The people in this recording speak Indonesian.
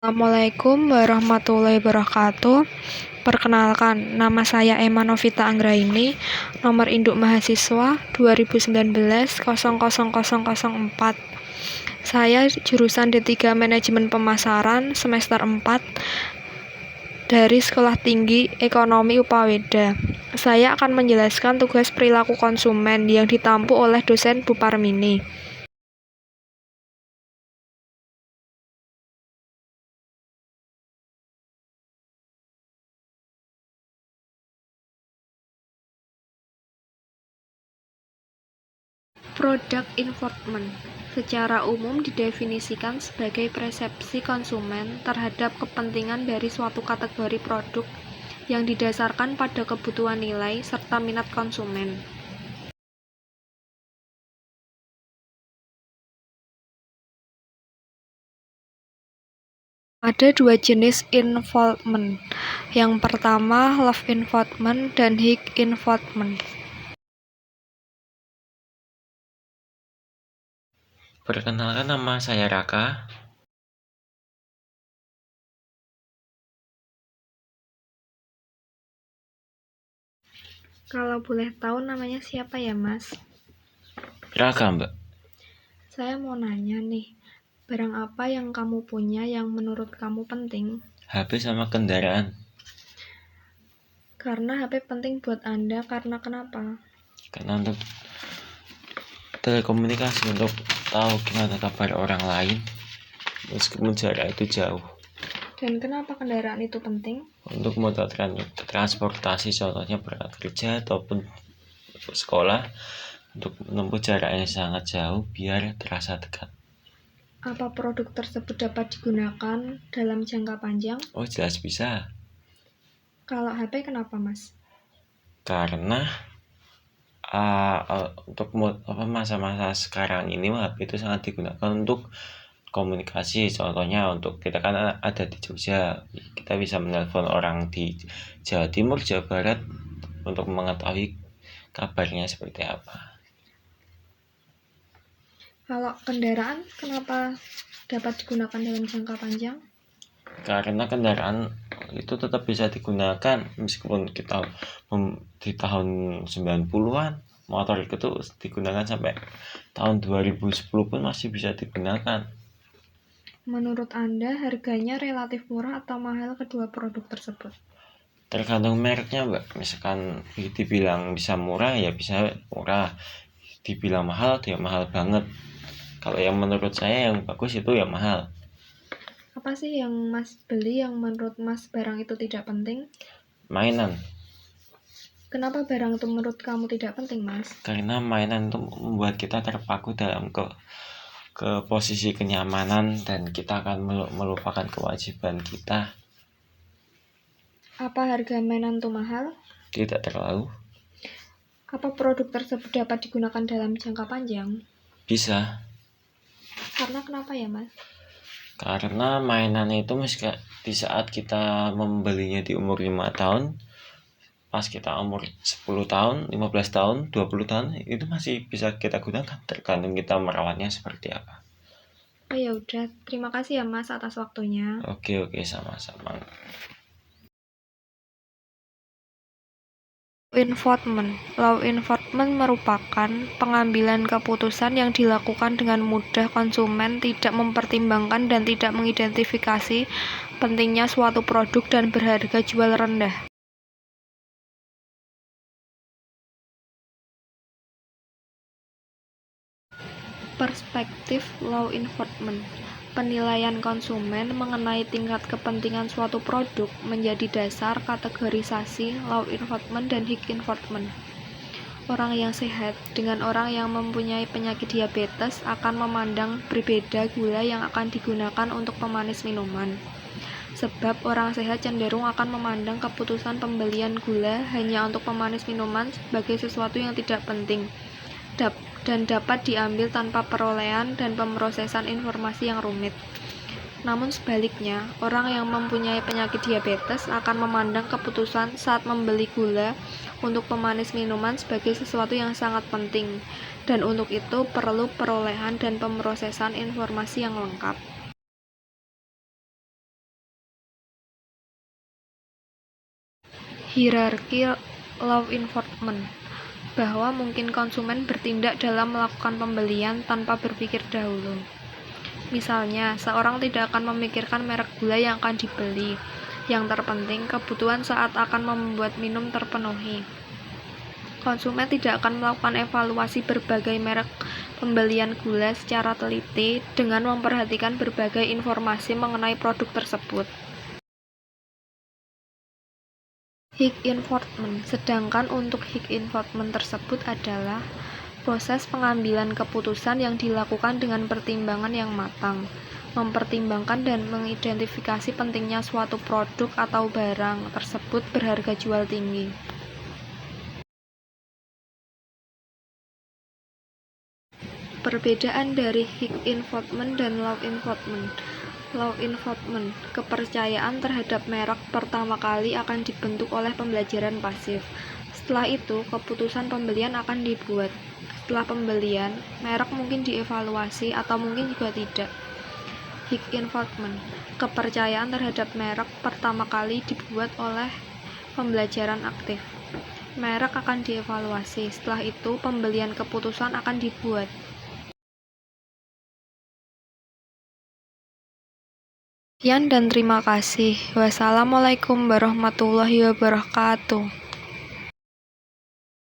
Assalamualaikum warahmatullahi wabarakatuh. Perkenalkan, nama saya Emma Novita Anggraini, nomor induk mahasiswa 2019 000004. Saya jurusan D3 Manajemen Pemasaran semester 4 dari Sekolah Tinggi Ekonomi Upaweda. Saya akan menjelaskan tugas perilaku konsumen yang ditampu oleh dosen Bu Parmini. Product enforcement secara umum didefinisikan sebagai persepsi konsumen terhadap kepentingan dari suatu kategori produk yang didasarkan pada kebutuhan nilai serta minat konsumen. Ada dua jenis involvement. Yang pertama, love involvement dan hate involvement. Perkenalkan, nama saya Raka. Kalau boleh tahu namanya siapa ya, Mas? Raka, Mbak. Saya mau nanya nih, barang apa yang kamu punya yang menurut kamu penting? HP sama kendaraan. Karena HP penting buat Anda, karena kenapa? Karena untuk telekomunikasi, untuk tahu gimana kabar orang lain meskipun jarak itu jauh. Dan kenapa kendaraan itu penting? Untuk moda transportasi, contohnya berangkat kerja ataupun sekolah, untuk menempuh jarak yang sangat jauh biar terasa dekat. Apa produk tersebut dapat digunakan dalam jangka panjang? Oh, jelas bisa. Kalau HP kenapa, Mas? Karena untuk masa-masa sekarang ini HP itu sangat digunakan untuk komunikasi. Contohnya, untuk kita kan ada di Jogja, kita bisa menelpon orang di Jawa Timur, Jawa Barat untuk mengetahui kabarnya seperti apa. Kalau kendaraan kenapa dapat digunakan dalam jangka panjang? Karena kendaraan itu tetap bisa digunakan meskipun kita di tahun 90-an motor itu digunakan sampai tahun 2010 pun masih bisa digunakan. Menurut Anda, harganya relatif murah atau mahal kedua produk tersebut? Tergantung mereknya, Mbak. Misalkan dibilang bisa murah, ya bisa murah. Dibilang mahal, ya mahal banget. Kalau yang menurut saya yang bagus itu ya mahal. Apa sih yang Mas beli yang menurut Mas barang itu tidak penting? Mainan. Kenapa barang itu menurut kamu tidak penting, Mas? Karena mainan itu membuat kita terpaku dalam ke posisi kenyamanan, dan kita akan melupakan kewajiban kita. Apa harga mainan itu mahal? Tidak terlalu. Apa produk tersebut dapat digunakan dalam jangka panjang? Bisa. Karena kenapa ya, Mas? Karena mainan itu di saat kita membelinya di umur 5 tahun, pas kita umur 10 tahun, 15 tahun, 20 tahun, itu masih bisa kita gunakan, tergantung kita merawatnya seperti apa. Oh ya udah, terima kasih ya Mas atas waktunya. Oke, sama-sama. Law enforcement merupakan pengambilan keputusan yang dilakukan dengan mudah. Konsumen tidak mempertimbangkan dan tidak mengidentifikasi pentingnya suatu produk dan berharga jual rendah. Perspektif law enforcement. Penilaian konsumen mengenai tingkat kepentingan suatu produk menjadi dasar kategorisasi law enforcement dan hate enforcement. Orang yang sehat dengan orang yang mempunyai penyakit diabetes akan memandang berbeda gula yang akan digunakan untuk pemanis minuman. Sebab orang sehat cenderung akan memandang keputusan pembelian gula hanya untuk pemanis minuman sebagai sesuatu yang tidak penting dan dapat diambil tanpa perolehan dan pemrosesan informasi yang rumit. Namun sebaliknya, orang yang mempunyai penyakit diabetes akan memandang keputusan saat membeli gula untuk pemanis minuman sebagai sesuatu yang sangat penting, dan untuk itu perlu perolehan dan pemrosesan informasi yang lengkap. Hierarki law enforcement, bahwa mungkin konsumen bertindak dalam melakukan pembelian tanpa berpikir dahulu. Misalnya, seorang tidak akan memikirkan merek gula yang akan dibeli. Yang terpenting, kebutuhan saat akan membuat minum terpenuhi. Konsumen tidak akan melakukan evaluasi berbagai merek pembelian gula secara teliti dengan memperhatikan berbagai informasi mengenai produk tersebut. Higg enforcement. Sedangkan untuk Higg enforcement tersebut adalah proses pengambilan keputusan yang dilakukan dengan pertimbangan yang matang, mempertimbangkan dan mengidentifikasi pentingnya suatu produk atau barang tersebut berharga jual tinggi. Perbedaan dari Higg enforcement dan law enforcement. Law enforcement, kepercayaan terhadap merek pertama kali akan dibentuk oleh pembelajaran pasif. Setelah itu, keputusan pembelian akan dibuat. Setelah pembelian, merek mungkin dievaluasi atau mungkin juga tidak. Higg enforcement, kepercayaan terhadap merek pertama kali dibuat oleh pembelajaran aktif. Merek akan dievaluasi. Setelah itu, pembelian keputusan akan dibuat. Sekian dan terima kasih. Wassalamualaikum warahmatullahi wabarakatuh.